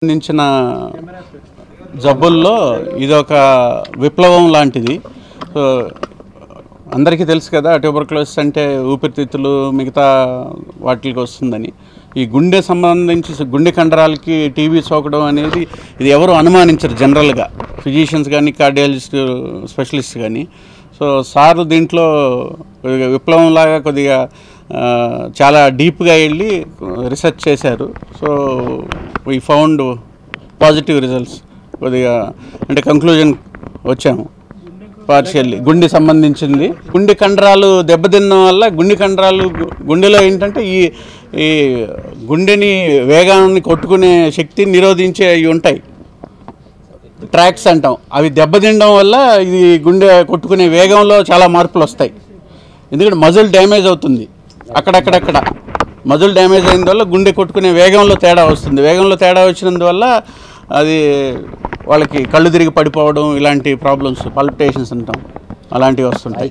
సంబంధించిన జబ్బుల్లో ఇదొక విప్లవం లాంటిది. సో అందరికీ తెలుసు కదా, ట్యూబర్క్లోసిస్ అంటే ఊపిరితిత్తులు మిగతా వాటికి వస్తుందని. ఈ గుండె సంబంధించి గుండె కండరాలకి టీబీ సోకడం అనేది ఇది ఎవరు అనుమానించరు జనరల్గా, ఫిజిషియన్స్ కానీ కార్డియాలజిస్ట్ స్పెషలిస్ట్ కానీ. సో సార్ దీంట్లో కొద్దిగా విప్లవంలాగా కొద్దిగా చాలా డీప్గా వెళ్ళి రీసెర్చ్ చేశారు. So we found positive results. కొద్దిగా అంటే కంక్లూజన్ వచ్చాము పార్షియల్లీ. గుండె సంబంధించింది, గుండె కండరాలు దెబ్బతిన్న వల్ల గుండెలో ఏంటంటే ఈ గుండెని వేగాన్ని కొట్టుకునే శక్తిని నిరోధించే అవి ఉంటాయి, ట్రాక్స్ అంటాం. అవి దెబ్బతినడం వల్ల ఇది గుండె కొట్టుకునే వేగంలో చాలా మార్పులు వస్తాయి. ఎందుకంటే మజిల్ డ్యామేజ్ అవుతుంది, అక్కడక్కడక్కడ మజిల్ డ్యామేజ్ అయినందువల్ల గుండె కొట్టుకునే వేగంలో తేడా వస్తుంది. వేగంలో తేడా వచ్చినందువల్ల అది వాళ్ళకి కళ్ళు తిరిగి పడిపోవడం, ఇలాంటి ప్రాబ్లమ్స్, పల్పిటేషన్స్ అంటాం, అలాంటివి వస్తుంటాయి.